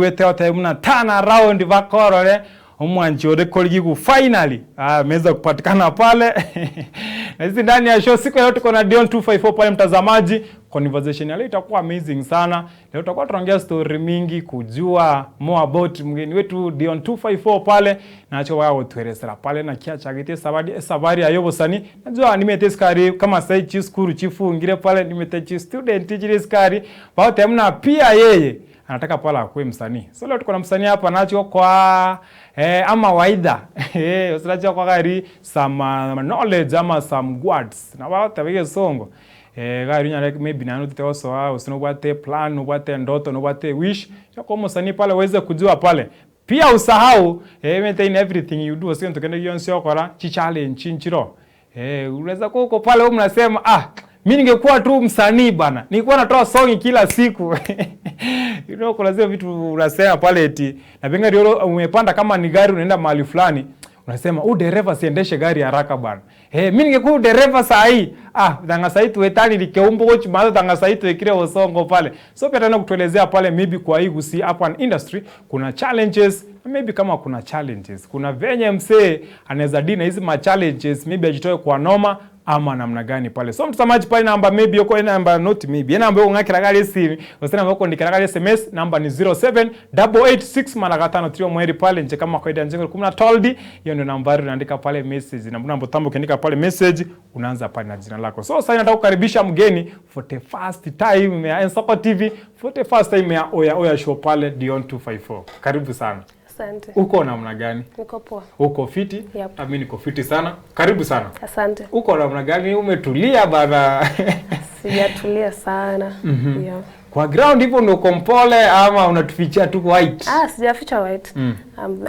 wete ote muna turn around vakorore omwanji ode koligigu finally ameweza kupatikana pale. Na hizi ndani ya show siku leo tuko na Dion 254 pale mtazamaji. Conversation ya leo itakuwa amazing sana. Leo tutakuwa tunaongea story mingi, kujua more about mgeni wetu Dion 254 pale na acho wao tuelezera pale na kia chagite sabari ayobo sani. Najua nimeteskari kama sai chiskuru chifu ngire pale nimetechi student tijiriskari baote mna pia yeye anataka pala akue msanii. So leo tuko na msanii hapa nacho kwa ama waida. Usiracho kwa gari some knowledge ama some words. Na baote wige songo. Gari nya like maybe na noti teoso usinobate plan, nobate ndoto, nobate wish. Chako msanii pale uweze kujua pale. Pia usahau maintain everything you do usiende tukende yonsi okora chi challenge chinchiro. Unaweza kuko pale mnasema mimi ningekuwa tu msanii bana. Nilikuwa natoa song kila siku. You know kuna zile vitu unasema pale eti na benga ndio umepanda kama ni gari unaenda mahali fulani. Unasema dereva siendeshe gari haraka bana. Mimi ningekuwa dereva saa hii. Tanga saa hii tuetani likeumbo kochi maana tanga saa hii tuekire osongo pale. So pia tena kutuelezea pale maybe kwa hii gusi hapa an industry kuna challenges, maybe kama kuna challenges. Kuna venye msee anaweza dina hizi ma challenges maybe ajitoe kwa noma ama namna gani pale. So mtazamaji pale namba maybe yuko namba not maybe. Namba yuko ngakira gari simu. Usina yuko ndikira gari SMS namba ni 07886153 mweri pale nje kama kawaida nje kuna toldi. Hiyo ndio nambari unaandika pale message. Na mbona mtambo ukiandika pale message unaanza pale na jina lako. So sasa nataka kukaribisha mgeni for the first time ya Ensoko TV, for the first time ya Oya show pale Dion 254. Karibu sana. Asante. Uko namna gani? Niko poa. Uko fiti? Yep. Mimi niko fiti sana. Karibu sana. Asante. Uko namna gani? Umetulia bana? Sijatulia sana. Yeah. Kwa ground hivyo ndo kompole ama unatufichia tu white? Sijaficha white.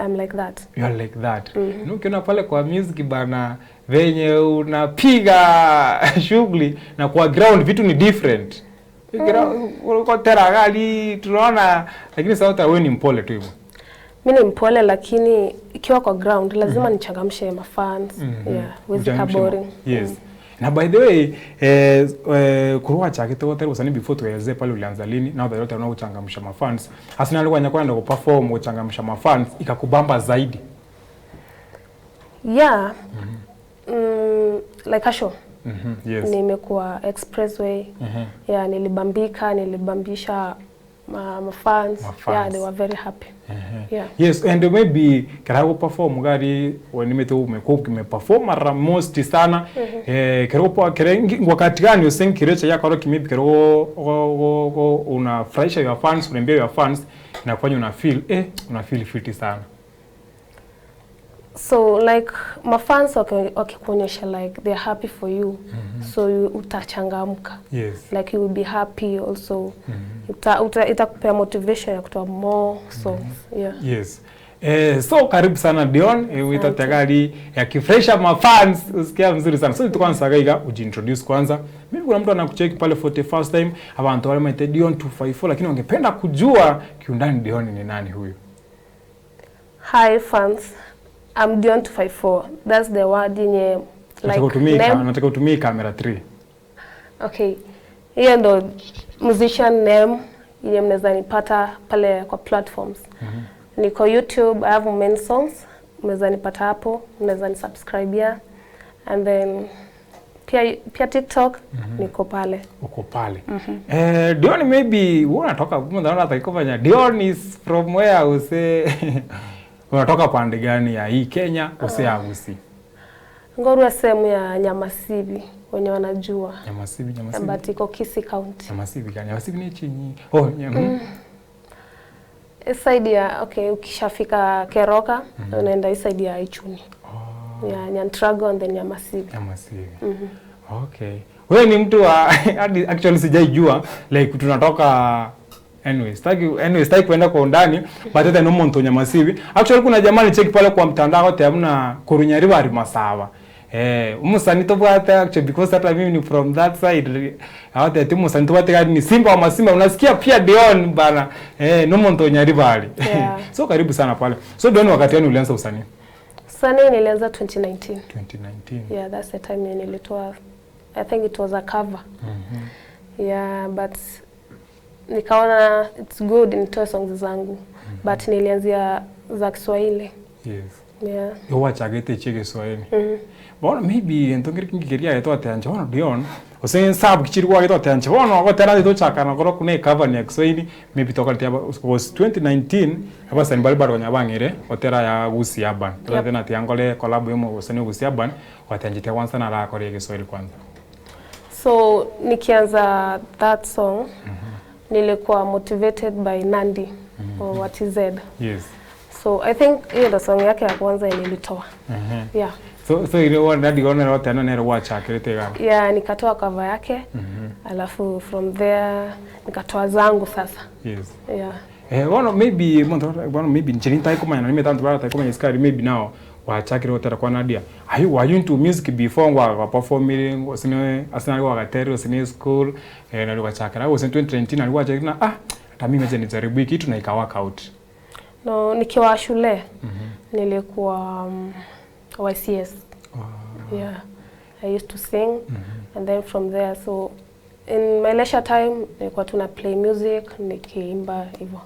I'm like that. You are like that. Ukiona pale kwa music bana venye unapiga shughuli na kwa ground vitu ni different. Uko teragali tunaona lakini sauti wewe ni mpole tu hivyo. Mimi ni mpole lakini ikiwa kwa ground lazima nichangamshe mafans. Yeah, wezi boring. Yes. Na by the way, kuruwa chakito wote usani before tueleze pale ulianza lini na wale wote wanaochangamsha mafans. Hasina alikuwa anakwenda kuperform kuchangamsha mafans ikakubamba zaidi. Yeah. Like a show. Yes. Nimekuwa Expressway. Yeah, nilibambisha my fans. Yeah, they were very happy. Yeah. Yes, and maybe karago perform gari wenimeto umekuwa perform mara most sana. Karago wakati gani usen kirecha yako ro kimipi karago unafurahisha your fans, unaambia your fans na kufanya una feel fiti sana. So like my fans wakikuonyesha like they're happy for you. So you utachangamka. Yes. Like you will be happy also. Itakupea motivation ya kutoa more songs. Yeah. Yes. So karibu sana Dion, itategari ya kifresha ma fans usikia mzuri sana. So tukaanza gaiga ujiintroduce kwanza. Mimi kuna mtu anakucheck pale for the first time abantu wale maite Dion 254 lakini wangependa kujua kiundani Dion ni nani huyu. Hi fans. I'm Dion 254. That's the word yenye like nataka utumie camera 3. Okay. Hiyo ndo musician name yenye mnaweza nipata pale kwa platforms. Niko YouTube, I have many songs. Mnaweza nipata hapo, mnaweza ni subscribe ya. And then pia TikTok niko pale. Uko pale. Dion maybe unatoka hata ikofanya Dion is from where use unatoka pande gani ya hii Kenya usiagusi? Ngorwa sehemu ya Nyamasibi wenye wanajua. Nyamasibi. But iko Kisii County. Nyamasibi ni chini. Side ya ukishafika Keroka unaenda side ya Ichuni. Ya Nyantrago and then Nyamasibi. Okay. Wewe ni mtu wa actually sijaijua like tunatoka Anyway, kwenda kwa undani, but hata no monto Nyamasibi. Actually kuna jamani check pale kwa mtandao wote hamna kurunyariba ari masawa. Umusani to bwata actually because hata mimi ni from that side. Hata timu musani to bwata ni Simba wa Masimba unasikia pia Dion bana. No monto nyariba ari. Yeah. So karibu sana pale. So Dion wakati gani ulianza usanii? Usanii nilianza 2019. 2019. Yeah, that's the time nilitoa. I think it was a cover. Yeah, but nikaona it's good nitoe songs zangu. But nilianzia za Kiswahili. Yes. Yeah. Yo wachagete chege Kiswahili. Bona maybe entongeri kingeria yeto atanje bona Dion. Osen sab kichirwa yeto atanje bona agotera to chakana koro kune cover ni Kiswahili maybe tokalti was 2019 abasa ni balibaro nyabangire otera ya Gusi Urban. Yep. Tena tiangole collab yemo osene Gusi Urban watanjite kwanza na la kore Kiswahili kwanza. So nikianza that song nilikuwa motivated by Nandi or what is Z. Yes. So I think hiyo ndo song yake ya kwanza nilitoa. Yeah. So ile one Nandi gone rote na nero wacha kirete gani? Yeah, nikatoa cover yake. Alafu from there nikatoa zangu sasa. Yes. Yeah. One maybe nchini tai kumanya nime tantu bara tai kumanya skari maybe now wachakire otera kwa Nadia. Were you into music before wa performing wasine asina wa gateri wasine school na wachakira was in 2019 alikuwa chakina hata mimi meje nijaribu kitu na ika work out. No, nikiwa shule nilikuwa YCS. Yeah. I used to sing and then from there so in my leisure time nilikuwa tuna play music nikiimba hivyo.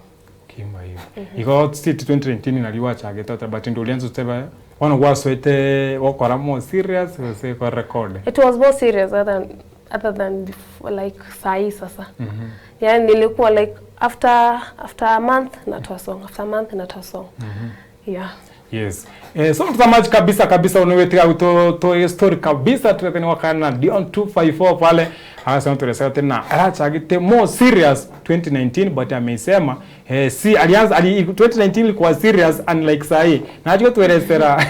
Kimba hiyo. Iko state 2019 naliwa chageta but ndo ulianza teba wana waswete wakora more serious wase kwa record. It was more serious other than before, like sai sasa. Yeah, nilikuwa like after a month natoa song, after a month natoa song. Yeah. Yes. So mtazamaji kabisa unawetika to story kabisa tuleteni wakana Dion 254 pale hasa tunasema tena achagite more serious 2019 but amesema si alianza 2019 ilikuwa serious unlike sai na hiyo tuelezera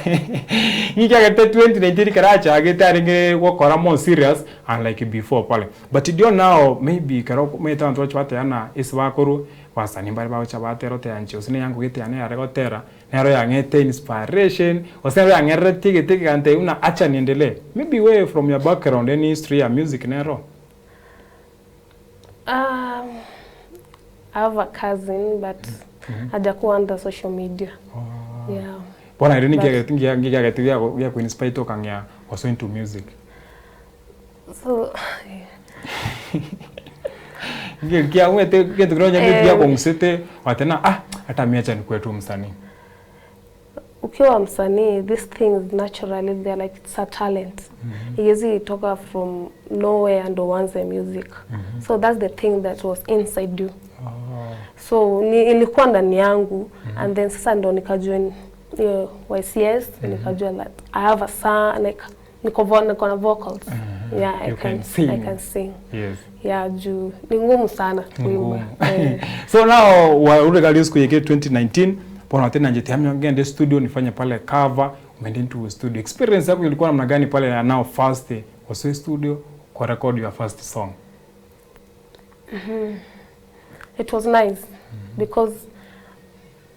ngikagete 2019 karacha agete aringe wakora more serious unlike before pale but Dion now maybe karoko meta ntwacho batana iswakuru wasani mbali bawo chabatero te anchi usine yangu gete ane aregotera nero yangete inspiration osema yangere tiki kante una acha niendelee maybe way from your background any history ya music nero. I have a cousin but hajakuwa under social media. Yeah. Bona irini ngigagetia ya ku inspire to kanya also into music. So Ngikia umete kitu gronya media kwa msete watena hata miacha ni kwetu msanii. Ukiwa msanii these things naturally they're like it's a talent. Easy toka from nowhere and uanze music. So that's the thing that was inside you. So ilikuwa ndani yangu and then sasa ndo nikajoin YCS nikajua that I have a song like niko na vocals. Yeah, I can sing. Yes. Yeah, juu ni ngumu sana kuimba. So now uregalia siku yake 2019 pona tena nje tiamia ngende studio nifanye pale cover umeenda into studio experience yako ilikuwa namna gani pale na now first was studio kwa record your first song? It was nice because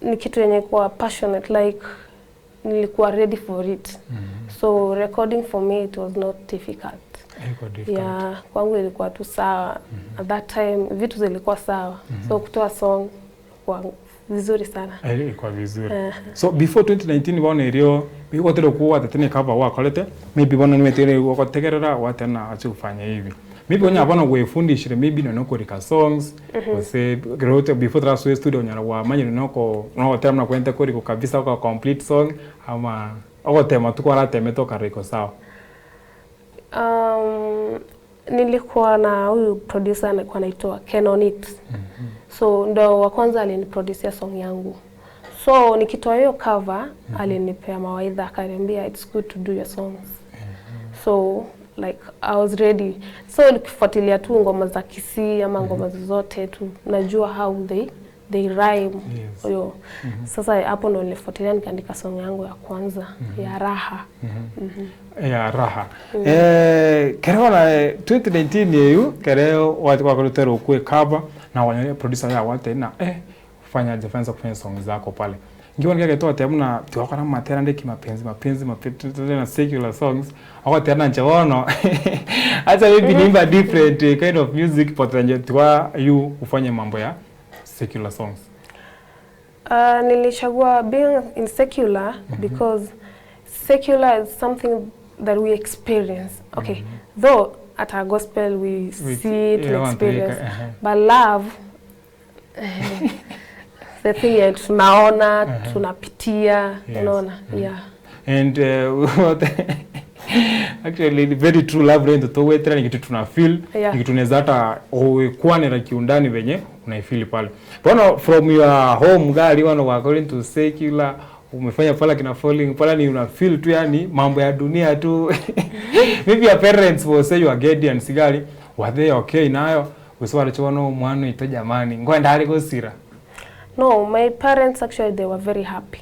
ni kitu yenye kwa passionate like nilikuwa ready for it. So recording for me it was not difficult. Yeah, kwangu ilikuwa tu sawa. At that time vitu zilikuwa sawa. So kutoa song kwa vizuri sana. Ilikuwa vizuri. So before 2019 wana area biko tero kuwa tena cover wako lete maybe wana nimetere wako tegerera watena acha kufanya hivi. Maybe wana bana kuifundisha maybe no korika songs wase grote before traso studio nyara wa manye noko no tema kwenda koriko kabisa kwa complete song ama au tema tu kwa tema toka reko sawa. Nilikuwa na huyu producer alikuwa anaitwa Kenonit. So ndo wa kwanza aliniproduce song yangu. So nikitoa hiyo cover alinipea mawaidha akaniambia it's good to do your songs. So like I was ready. So nikifuatilia tu ngoma za Kisii ama ngoma zote tu najua how they rhyme. Yo. Sasa hapo ndo nilifuatilia nikaandika song yangu ya kwanza ya Raha. Ya Raha. Kereo na 2019 yeyu kereo watu kwa kulitero kwe cover na wanyanya producer ya wate na fanya defense kufanya songs zako pale. Ngiwa ngeketoa temna tuwako na matera ndeki mapenzi na secular songs au tena nchaono acha maybe nimba different kind of music potanje tuwa you ufanye mambo ya secular songs. Nilichagua being in secular because secular is something that we experience. Okay, though at our gospel we see it and experience, but love The thing ya tunaona, tunapitia, unaona. Yeah. And actually very true love rent to wetra ni kitu tuna feel, ni kitu tunaweza hata kwanera kiundani venye unaifeel pale. Bona from your home gari wana wa going to secular umefanya pala kina falling pala ni una feel tu yani mambo ya dunia tu. Maybe your parents will say you are guardian sigari were they okay nayo uswali chono mwana ito jamani ngwenda ali gosira. No, my parents actually they were very happy.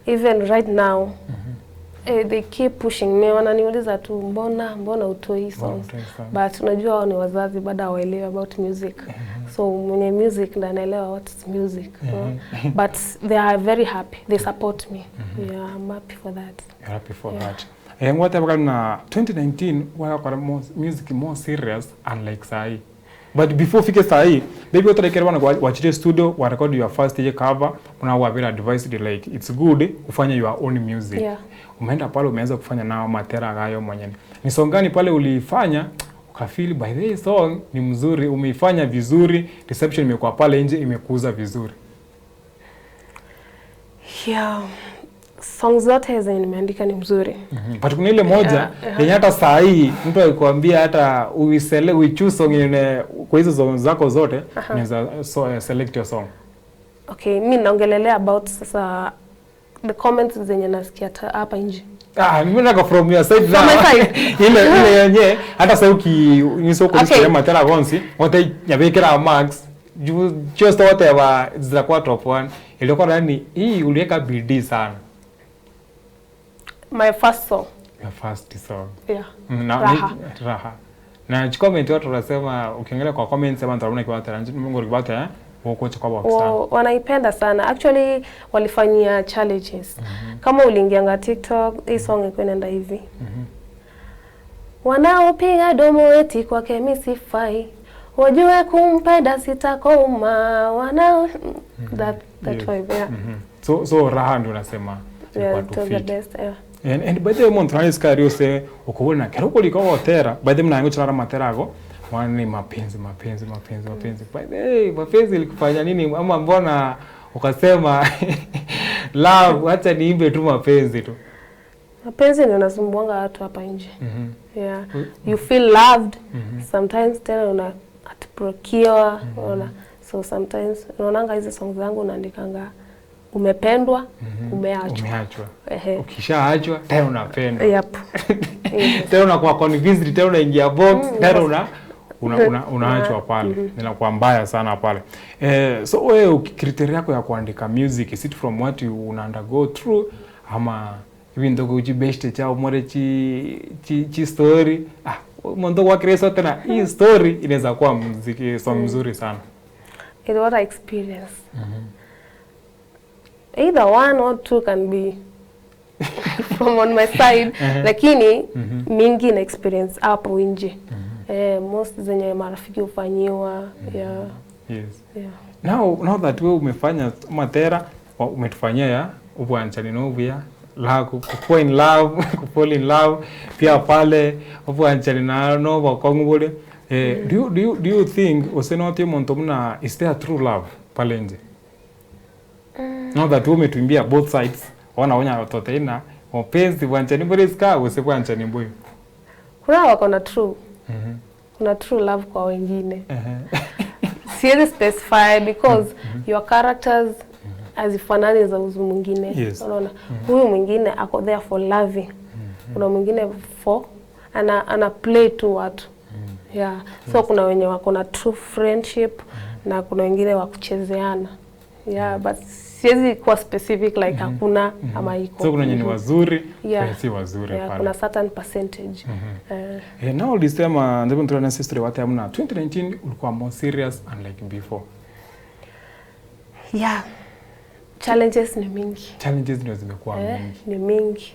Even right now they keep pushing me, wananiuliza tu mbona utoi songs. But unajua wao ni wazazi bado hawaelewi about music. So mwenye music ndo anaelewa what's music. But they are very happy. They support me. Yeah, I'm happy for that. You're happy for that. And what about na 2019 why kwa music more serious unlike sai. But before fike sai, maybe what like wana wachite studio wa record your first cover, una wa very advised like it's good kufanya your own music. Yeah. Umeenda pale umeanza kufanya nao matera hayo mwenyewe. Ni song gani pale ulifanya ukafeel by the song ni mzuri, umeifanya vizuri, reception imekuwa pale nje imekuza vizuri? Yeah. Songs zote zenye nimeandika ni mzuri. But kuna ile moja yenye hata saa hii mtu akikwambia hata uichoose song yenye kwa hizo songs zako zote unaweza select your song. Okay, mimi naongelelea about sasa the comments zenye nasikia hapa nje. Mimi nataka from your side now. Ile yenye hata sasa ukiniso kulisikia matera gonsi wote yabekera max just whatever zitakuwa top 1 ilikuwa nani hii uliweka bidii sana. My first song. Your first song. Yeah. Raha. Na comment watu wanasema ukiangalia kwa comments sema nitaona kwa watu Mungu kibata wako kwa box sana. Wanaipenda sana. Actually walifanyia challenges. Kama uliingianga TikTok, hii song iko inaenda hivi. Wanaopiga domo eti kwake mimi sifai. Wajue kumpenda sitakoma. Wanao that vibe. Yeah. So raha ndio unasema. Yeah, to the best. Yeah. And by the way montrani skario se ukubona kero kuliko hotera by the mnango chara materago wani mapenzi by the way mapenzi ilikufanya nini ama mbona ukasema love acha niimbe tu mapenzi tu? Mapenzi ndio nasumbuanga watu hapa nje. Yeah, you feel loved sometimes tena una atprokiwa so sometimes unaonanga hizo songs zangu unaandikanga umependwa, umeachwa. Ukishaachwa tena unapendwa. Yep. Tena unakuwa convinced, tena unaingia box, tena unaachwa pale. Inakuwa mbaya sana pale. So wewe criteria yako ya kuandika music is it from what you undergo through ama even though ujibeshte chao more chi story mondo wa create tena hii story inaweza kuwa muziki song mzuri sana. It's what I experience. Either one or two can be from on my side, lakini mingi na experience hapo nje. Most zenye marafiki ufanyiwa. Yeah. Yes. Yeah. Now that wewe umefanya matera, umetufanyia ya ubwanchani novia la kufa in love, fall in love pia pale ubwanchani na nova kongole. Do you think usenoti monto mna is there true love pale nje? Now that umetuimbia both sides, wanaonya watoto ina mapenzi wanchani boriska usibwanchani boy. Kuna wako na true. Kuna true love kwa wengine. Siwezi specify because your characters hazifanani za uzu mwingine. Yes. Unaona? Huyu mwingine ako there for loving. Kuna mwingine for ana play tu watu. Yeah. So kuna wenye wako na true friendship na kuna wengine wa kuchezeana. Yeah, but siwezi kuwa specific like hakuna ama iko. So kuna wenye ni wazuri, si wazuri pale. Kuna certain percentage. Now ulisema ndipo tuna history watu hamna 2019 ulikuwa more serious unlike before. Yeah. Challenges ni mingi. Challenges ndio zimekuwa mingi. Ni mingi.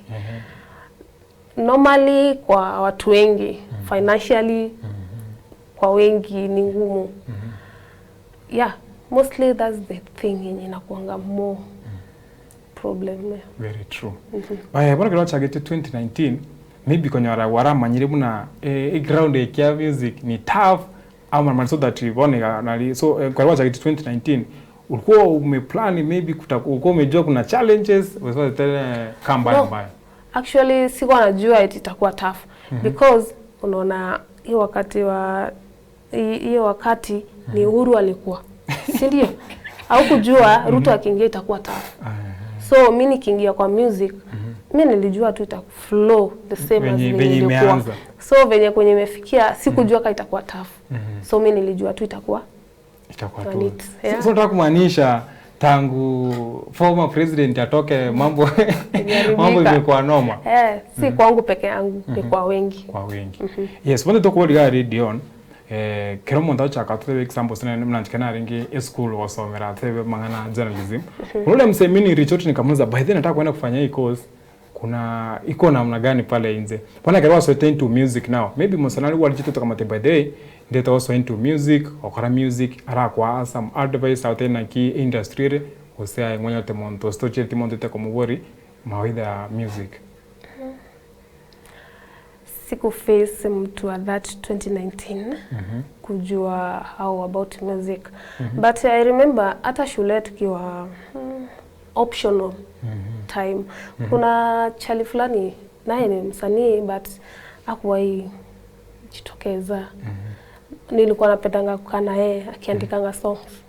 Normally kwa watu wengi, financially kwa wengi ni ngumu. Yeah. Mostly that's the thing yenye inakuanga more problem. Very true. Bwana kilo chagete 2019 maybe kwenye wara manyire muna ground ya music ni tough ama man so that ivone na so kwa wacha kitu 2019 ulikuwa umeplan maybe ulikuwa umejua kuna challenges wewe tena kamba mbaya? Actually sikuwa najua itakuwa tough because unaona hiyo wakati ni Uhuru alikuwa. Si ndio? Au kujua Ruto akiingia itakuwa tough. So mimi nikiingia kwa music mimi nilijua tu ita flow the same as ilikuwa. So venye kwenye imefikia sikujua kama itakuwa tough. So mimi nilijua tu itakuwa tu. So nataka kumaanisha tangu former president atoke mambo imekuwa noma. Si kwangu peke yangu, ni kwa wengi. Kwa wengi. Yes, when talk about radio on kero monda chaka to example sana mnanchikana ringi school wasomera tebe mangana journalism. Ule msemini Richard nikamuza by then nataka kwenda kufanya hii course. Kuna iko namna gani pale nje? Bwana kero so into music now. Maybe msanali walijito kama by the way ndeta also into music okora music ara kwa some advice out na ki industry osea ngonya te monto stoche te monto te como wori mawaidha music. Siku face mtu wa that 2019 kujua how about music. But I remember hata shule tukiwa optional time. Kuna chali fulani naye ni msanii but hakuwahi jitokeza. Nilikuwa napendanga kukaa na yeye akiandikanga songs.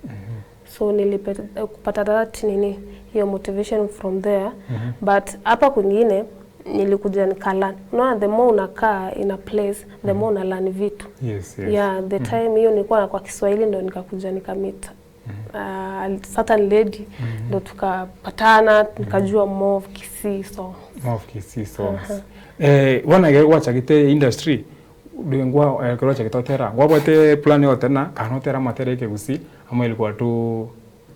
So nilipata that hiyo motivation from there. But hapa kwingine nilikuja nikala. Unaona the more unakaa in a place the more una learn vitu. Yes. Yeah, the time hiyo nilikuwa kwa Kiswahili ndo nikakuja nikamit certain lady ndo tukapatana nikajua more of Kisii songs. More of Kisii songs. Wana gero wacha kite industry ngwa gero wacha kitotera. Ngwabate plan yote na kanotera matereke gusi ama ilikuwa tu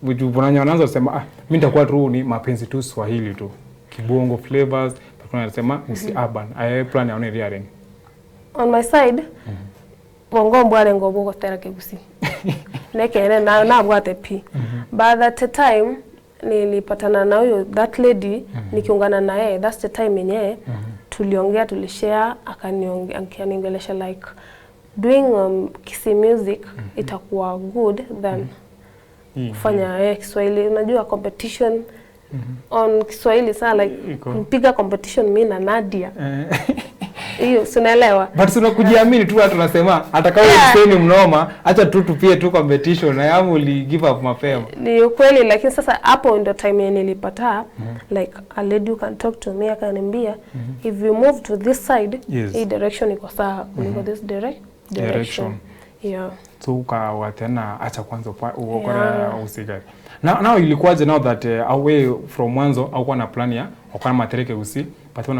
vitu bonanya anaanza kusema mimi nitakuwa tu ni mapenzi tu Swahili tu. Kibongo flavors kuna nasema usi urban. I plan ya area ring. On my side bongo mbware ngobo gotera kegusi. Nekene na bwate pi. But at the time nilipatana na huyo that lady nikiungana na yeye, that's the time yenyewe tuliongea tulishare akaniongelesha like doing Kisii music itakuwa good than kufanya Kiswahili. Unajua competition on Kiswahili sana like kupiga competition mimi na Nadia. Hiyo unaelewa. But sina kujiamini tu watu nasema atakao useni mnoma acha tu tupie tu competition na yamu li give up mapema. Ni ukweli lakini sasa hapo ndio time nilipata like a lady you can talk to me akaniambia if you move to this side hii direction iko sawa kuliko this direction. Yeah. So ukawa tena acha kwanza ukora usigari. Now ilikuwaje now that away from mwanzo au kwa na plan ya ukana matereke usi but when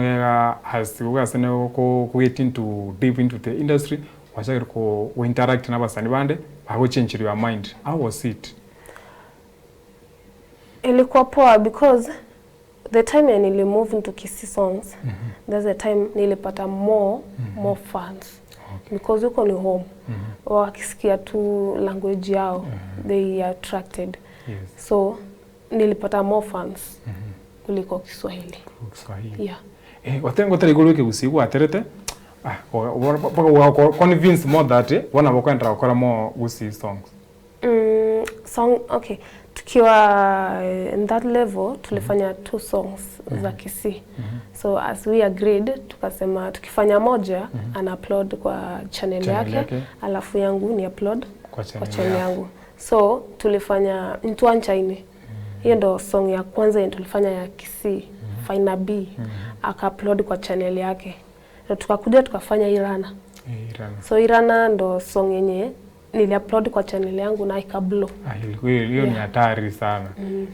has sana ko waiting to deep into the industry washaka ko interact na basani bande how change your mind, how was it? Ilikuwa poa because the time nili move into Kisii songs that's the time nilipata more fans. Because uko ni home wakisikia tu language yao they are attracted. So nilipata more fans kuliko Kiswahili. Yeah. Watengo tarigolo ke usiku aterete convince more that wana bokwenda ukora more Kisii songs. Song okay. Tukiwa in that level tulifanya 2 songs za Kisii. So as we agreed tukasema tukifanya moja ana upload kwa channel yake alafu yangu ni upload kwa channel yangu. So tulifanya Ntwancha ine. Hiyo ndo song ya kwanza yenye tulifanya ya Kisii. Fina B aka-upload kwa channel yake. Na tukakuja tukafanya Irana. So Irana ndo song yenye nili-upload kwa channel yangu na ikablow. Hiyo ni hatari sana.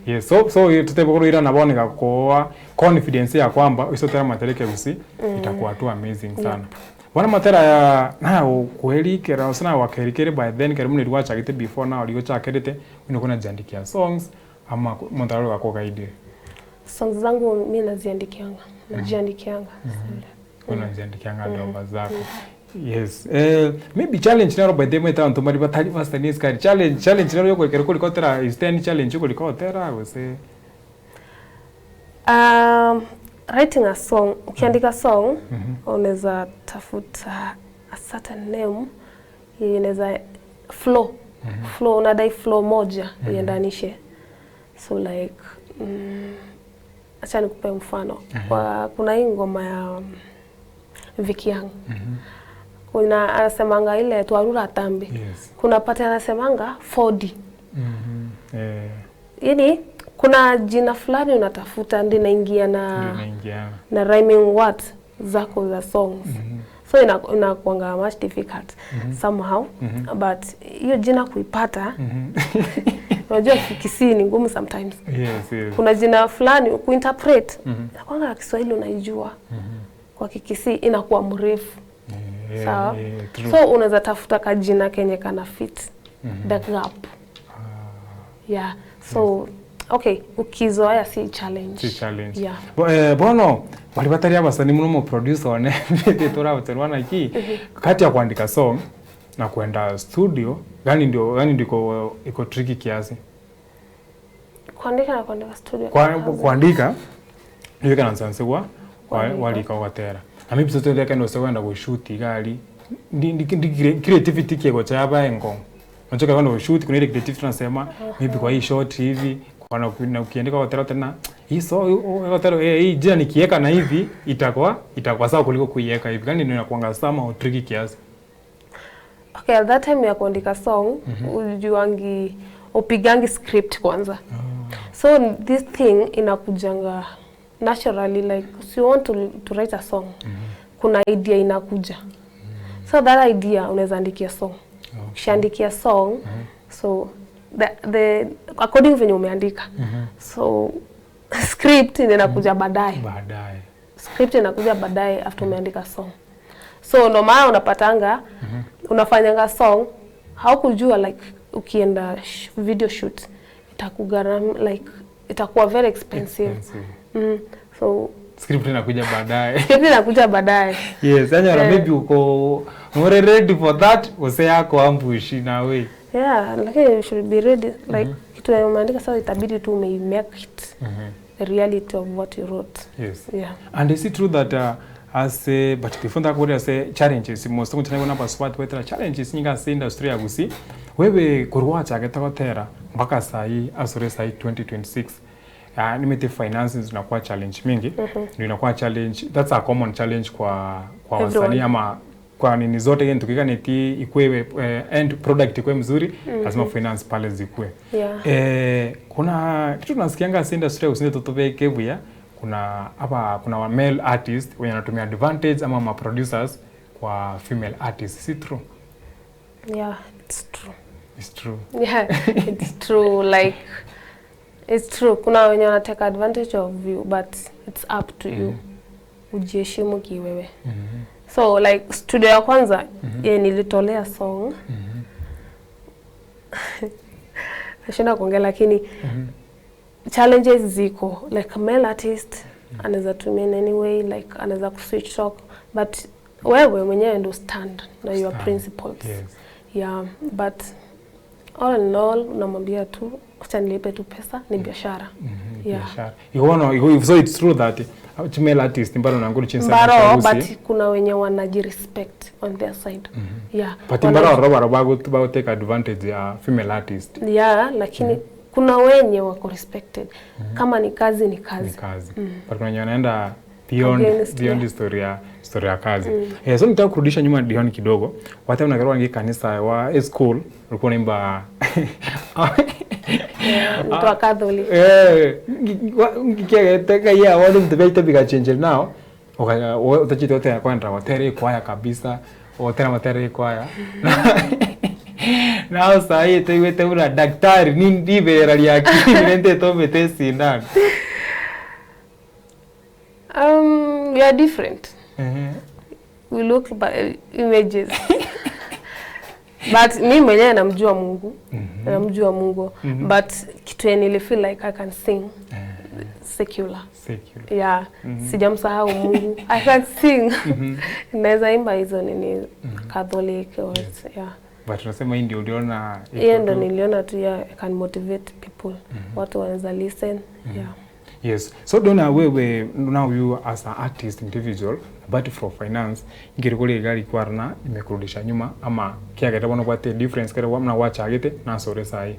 Yes, so tutapokoro Irana boneka kwa confidence ya kwamba isotera matereke usi itakuwa tu amazing sana. Wana matera ya nao kweli kera sana wakerikere by then kera muni rwacha kite before now liyo cha kerete unakona jandikia songs ama mondaro wako kaide. Songs zangu mimi naziandikianga. Unaziandikianga ndomba zako. Yes. Maybe challenge naro by the way town to mari batali master ni skari challenge naro yoko kero kulikotera is there any challenge yoko kulikotera wase writing a song, ukiandika song unaweza tafuta a certain name inaweza flow. Flow, unadai flow moja iendanishe. So like acha nikupe mfano. Kuna hii ngoma ya Vicky Young. Kuna anasemanga ile twarura tambi. Yes. Kuna pate anasemanga 4D. Yaani kuna jina fulani unatafuta ndio inaingia na rhyming words zako za songs. So inakuanga much difficult somehow, but hiyo jina kuipata unajua Kisii ni ngumu sometimes. Yes. Kuna jina fulani kuinterpret inakuanga Kiswahili unaijua, kwa Kisii inakuwa mrefu. Sawa? So unaweza tafuta kajina kenye kana fit the gap. Yeah. So okay, ukizoea si challenge. Yeah. Bono walibataria basani muno producer wane tora waterwana ki kati ya kuandika song na kwenda studio gani ndio iko tricky kiasi? Kuandika na kwenda studio. Kuandika ndio kana sanse wali kwa watera. Na mimi pisa tele kana kwenda ku shoot gali ndi creativity kiego cha baengo. Unataka kwenda ku shoot kuna ile creativity tunasema maybe kwa hii shot hivi na ukiandika watera tena hii so watera hii jina nikiweka na hivi itakuwa sawa kuliko kuiweka hivi. Gani ndio inakuanga sama au tricky kiasi? Okay, at that time ya kuandika song ujuangi upigangi script kwanza. So this thing inakujanga naturally, like if you want to write a song kuna idea inakuja. So that idea unaweza andikia song. Ukishaandikia song so the according venye umeandika. So script inakuja baadaye. Script inakuja baadaye after umeandika song. So ndo maana unapatanga unafanyanga song haukujua like ukienda video shoot itakugaram like itakuwa very expensive. So script inakuja baadaye. Script inakuja baadaye. Yes, yani maybe uko ready for that use yako ambush na way. Yeah, lakini you should be ready like kitu umeandika sasa itabidi tu make it the reality of what you wrote. Yes. Yeah. And is it true that but before that what say challenges most of the time na swat wetra challenges nyinga sa industry ya gusi wewe kurwa chake takotera mpaka sai asore sai 2026 nimete finances zinakuwa challenge mingi ndio inakuwa challenge, that's a common challenge kwa wasanii ama kwa nini zote yenu tukika neti ikwe end product ikwe mzuri lazima finance pale zikue. Kuna kitu tunasikianga sa industry usinde totobe kebuya kuna male artist wenye wanatumia advantage ama ma producers kwa female artists. Is it true? Yeah, it's true. It's true. Yeah, it's true. Like it's true. Kuna wenye wanateka advantage of you, but it's up to you. Ujiheshimu kiwewe. So like studio ya kwanza nilitolea song. Nashinda kuongea lakini challenges ziko like a male artist anaweza tumia in any way like anaweza kuswitch talk, but wewe mwenyewe ndio stand na your principles. Yeah, but all in all unamwambia tu acha nilipe tu pesa, ni biashara. Biashara. So it's true that male artist mbaro na nguru chinsa mbaro, but kuna wenye wanajirespect on their side. Yeah. But mbaro roba go take advantage ya female artist. Yeah, lakini kuna wenye wako respected. Kama ni kazi ni kazi. But when you wanaenda beyond story ya kazi. So nitaka kurudisha nyuma Dion kidogo. Watu wanagarua ngi kanisa wa school ulikuwa naimba mtu wa Catholic. Ngikiateka ya wale mtebeta bika change now. Utachiti wote ya kwenda hotel kwaya kabisa. Hotel kwaya. Now sai tuwete una daktari ni ndibera lyaki nende tomete sindano. We are different. We look by images. But mimi mwenyewe namjua Mungu. Namjua Mungu. But kitu yenye feel like I can sing secular. Yeah. Sijamsahau Mungu. I can sing. Naweza imba hizo nini Catholic or yeah. But unasema hii ndio uliona hiyo ndio niliona tu ya can motivate people. Watu wanaweza listen. Yeah. Yes. So don't wewe now you as an artist individual but for finance ngirikuri gari kwarna imekurudisha nyuma ama kiagete bono kwate difference kare wamna wachagete na sore sai.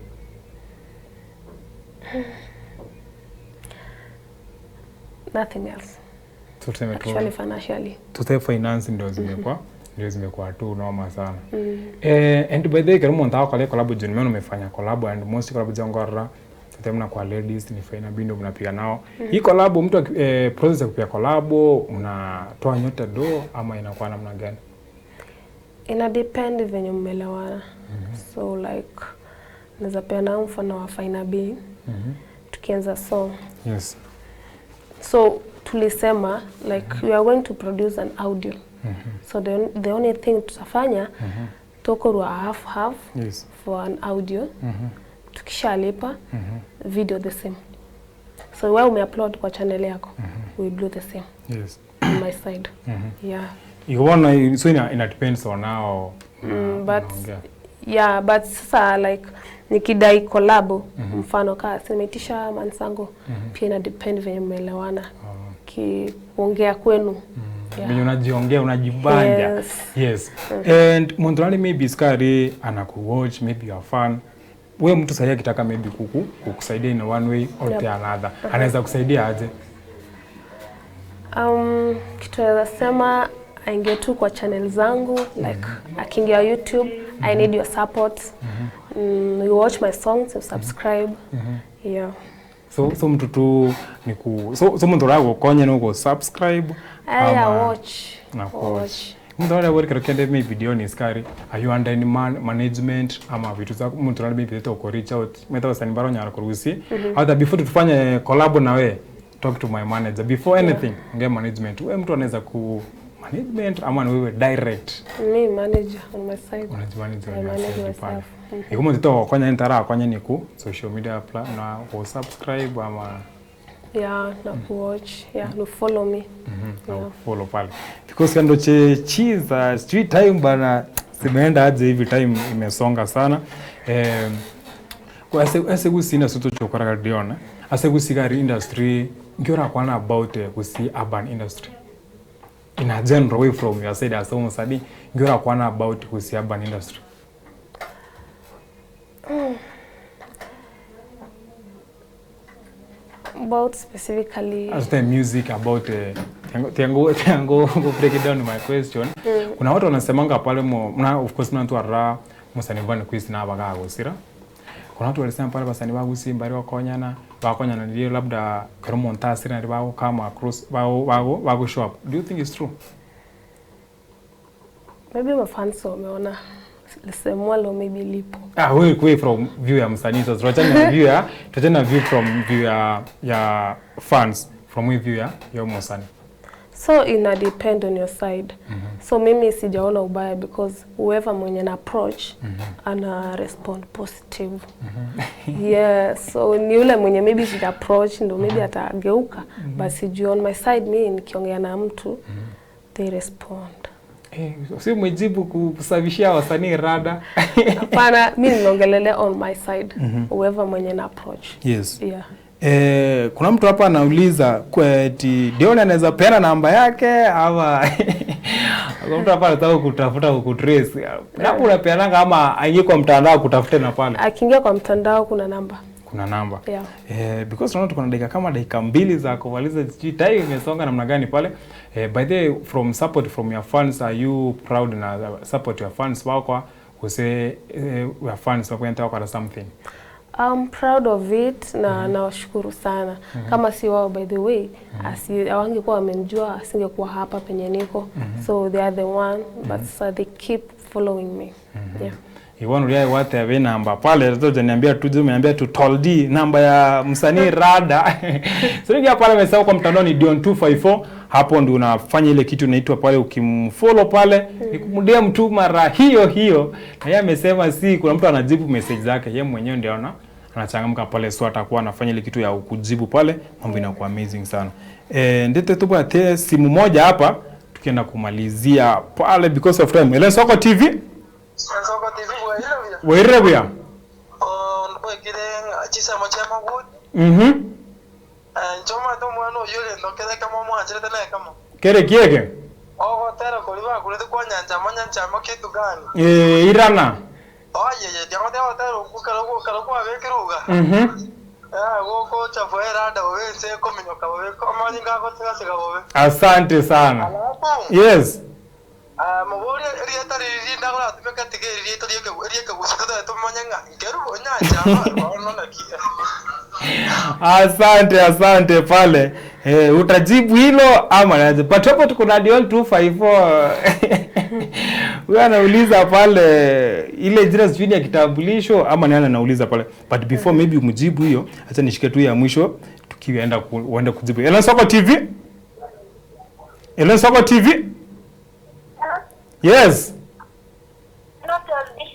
Nothing else. Tuseme tu. Actually financially. Tuseme finance ndio zimekuwa tu noma sana. And by the way kama unataka kale collab John Meno umefanya collab and most collab zangora tutemna kwa ladies ni faina bindo mnapiga nao. Hii collab mtu process ya kupiga collab mnatoa nyote do ama inakuwa namna gani? Ina depend venye mmelewana. So like naweza peana mfano wa Faina B. Tukianza song. Yes. So tulisema like we are going to produce an audio. So the only thing tutafanya tokorwa half yes. for an audio. Tukishalipa video the same. So wewe umeupload kwa channel yako, we do the same. Yes. On my side. Yeah. You wanna so ina depends on how but yeah, but sasa like nikidai collab mfano kama simeitisha Mansango pia ina depend venye mmeelewana. Kiongea kwenu. Mimi unajiongea unajibanja. Yes. And Mondrani maybe skari anakuwatch, maybe you are fan. Wewe mtu sasa akitaka maybe kukusaidia in one way or the another. Anaweza kusaidia aje? Kitu naweza sema aingie tu kwa channel zangu like akiingia YouTube, I need your support. You watch my songs, you subscribe. Yeah. So mtu tu ni so mtu rago konye no subscribe watch. Mtu wale work kende me video ni skari. Are you under any management ama vitu zako mtu wale maybe to reach out. Meta wasani baro nyara kuruhusi. Hata before tufanye collab na we talk to my manager before anything. Nge management. Wewe mtu anaweza ku management ama ni wewe direct. Me manager on my side. Manager on my side. Ikumo tito kwanya ntara kwanya ni ku social media na ku subscribe ama na watch, no follow me. Follow pale. Because kando chiza street time bana simeenda aje hivi time imesonga sana. Kwa asegusina soto chokora diona. Asegusigari industry ngiora kwana about kusi urban industry. In a general way from your side as someone study ngiora kwana about kusi urban industry. About specifically as the music about tiango break it down my question. Kuna watu wanasemanga pale of course mna ntwara musani bana quiz na abaga gusira. Kuna watu walisema pale basani bagusi mbari wakonyana ndio labda karumo ntasira ribao kama across bago shop. Do you think it's true? Maybe my fans wameona lisemwalo maybe lipo. We from view ya msanii so tutachana view from view ya fans from view ya msanii. So ina depend on your side. So mimi sijaona ubaya because whoever mwenye na approach ana respond positive. So ni yule mwenye maybe sija approach ndo maybe atageuka but sijui on my side mimi nikiongea na mtu they respond. Si mjibu kusavishia wasanii rada. Hapana, mimi niongelele on my side. Whoever mwenye na approach. Yes. Kuna mtu hapa anauliza kweti Dion anaweza peana namba yake ama kuna mtu hapa anataka kutafuta kutrace. Hapo unapeana kama aingie kwa mtandao kutafuta na pale. Akiingia kwa mtandao kuna namba. Kuna namba. Because tunaona tuko na dakika 2 za kumaliza time imesonga namna gani pale. By the way, from support from your fans, are you proud na support your fans wako use your fans wako kwa something? I'm proud of it na nawashukuru sana. Kama si wao by the way, awangekuwa wamenijua asingekuwa hapa penye niko. So they are the one but so they keep following me. Iwanu lia wate ya namba pale zote niambia tu umeniambia tu toldi namba ya msanii rada. So ingia pale umesahau kwa mtandao ni Dion 254 hapo ndio unafanya ile kitu inaitwa pale ukimfollow pale nikumdia mtu mara hiyo na yeye amesema si kuna mtu anajibu message zake yeye mwenyewe ndio anachangamka pale so atakuwa anafanya ile kitu ya kujibu pale mambo inakuwa amazing sana. Ndete tu bwana simu moja hapa tukienda kumalizia pale because of time. Ile Soko TV Soko TV Wairebia. Boy kile chisa machama wood. ndo kile kama mwanjire tena kama Kere kieke? Tera kuliwa kulete kwa nyanja kitu gani? Irana. Ye jango tera tera kwa vekiruga. Woko chafuera da wewe se kominyoka wewe kama ninga ko tega sega wewe. Asante sana. Yes. Mabori rieta ririnda kwa tumeka tige rieta rieka gusita to manyanga. Ngeru nyanja no nakia. Asante pale. Utajibu hilo ama naje? But hapo tuko na Dion 254. Wewe anauliza pale ile jina sijui ya kitambulisho ama nani anauliza pale. But before maybe umjibu hiyo, acha nishike tu ya mwisho tukienda uende kujibu. Ellen Soko TV? Ellen Soko TV? Yes.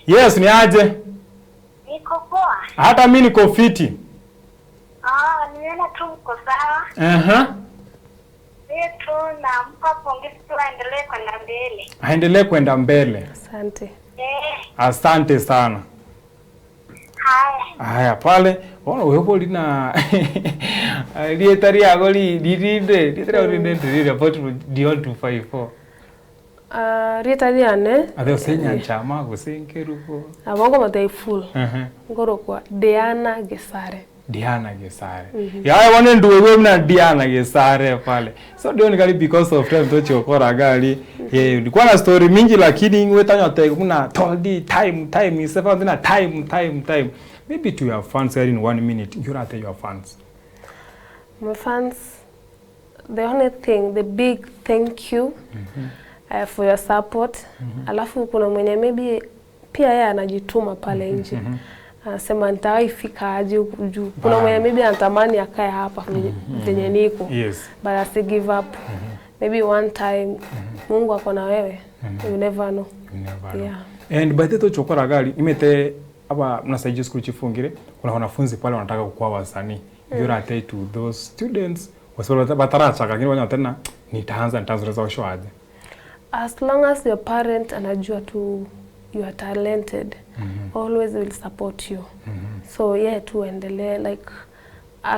Yes, ni aje? Niko poa. Hata mimi niko fiti. Nimeona tu mko sawa. Tu nampa pongezi tu aendelee kwenda mbele. Aendelee kwenda mbele. Asante. Asante sana. Haya pale, ona wewe lina lietari yako lirinde, lirinde about Dion 254. Lietari ane. Adeo senya chama gusenkeruko. Abongo matei full. Ngoro kwa Diana Gesare. Diana Gesare. Ya wane nduwe mna Diana Gesare pale. So Dion kali because of time tochi okora gali. Nilikuwa na story mingi lakini wewe tanya kuna told time is na time. Maybe to your fans here in 1 minute. You are your fans. My fans, the only thing, the big thank you for your support. Alafu kuna mwenye maybe pia yeye anajituma pale nje. Anasema nitaifika aje huku juu. Kuna mwenye maybe anatamani akae hapa venye niko. Yes. But I still give up. Maybe one time Mungu ako na wewe. You never know. You never know. Yeah. And by the way chokora gali imete aba mnasaidia school chifungire kuna wanafunzi pale wanataka kuwa wasanii. You are to those students wasoro bataracha lakini wanya tena nitaanza za show aje. As long as your parent anajua tu you are talented, always will support you. So yeah, tuendelee like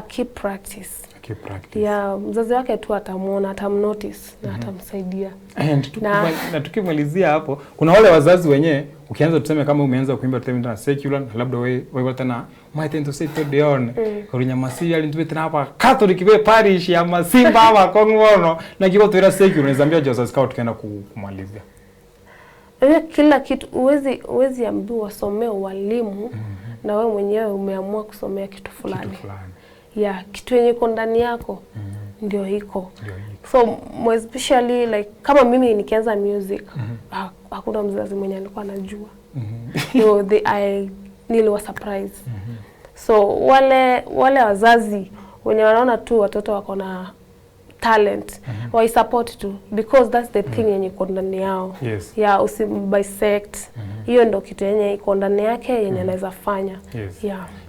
keep practice. Keep practice. Yeah, mzazi wake tu atamuona, atamnotice na atamsaidia. And tukimalizia hapo, kuna wale wazazi wenyewe ukianza tuseme kama umeanza kuimba tuseme na secular labda wewe tena maitendo sito Dion kurinya masia lintwete hapa Catholic we parish ya Masimba ama Kongwono na kiwa tuira secular unazambia Jesus Scout tukaenda kumalizia. Kila kitu uwezi ambiwa somea walimu na wewe mwenyewe umeamua kusomea kitu fulani. Yeah, kitu yenye iko ndani yako ndio iko. So especially like kama mimi nikianza music hakuna mzazi mwenye alikuwa anajua. So niliwa surprise. So wale wazazi wenye wanaona tu watoto wako na talent wa support tu because that's the thing yenye iko ndani yao. Yeah, bisect. Hiyo ndio kitu yenye iko ndani yake yenye anaweza fanya.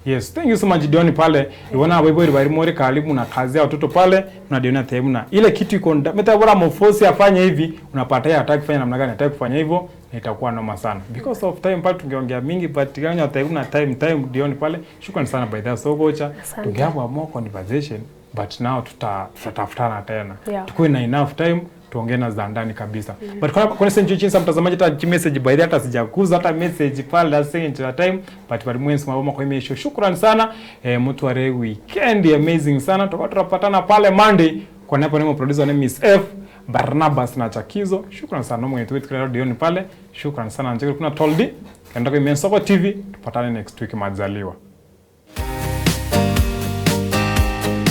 Yes, thank you so much Dion pale. Iwana wewe bari more karibu na kazi ya watoto pale na Dion atemna. Ile kitu iko metabora mofosi afanye hivi, unapata yeye hataki kufanya namna gani, hataki kufanya hivyo, itakuwa noma sana. Because of time pale tungeongea mingi but ganya atemna time Dion pale. Shukrani sana by that so gocha. Tungeamua more conversation but now tutatafutana tena. Tukue na enough time tuongee na za ndani kabisa. But kuna senjo chinsa mtazamaji hata message by hata sijakuza hata message pale la senjo ya time but bali mwenzi maboma kwa imesho. Shukrani sana. Mtu wa weekend amazing sana. Tutapatana pale Monday kwa napo nimo producer name is F Barnabas na Chakizo. Shukrani sana mwenye tweet kwa Dion pale. Shukrani sana njoo kuna Toldi. Kaenda kwa Ellen Soko TV. Tupatane next week majaliwa.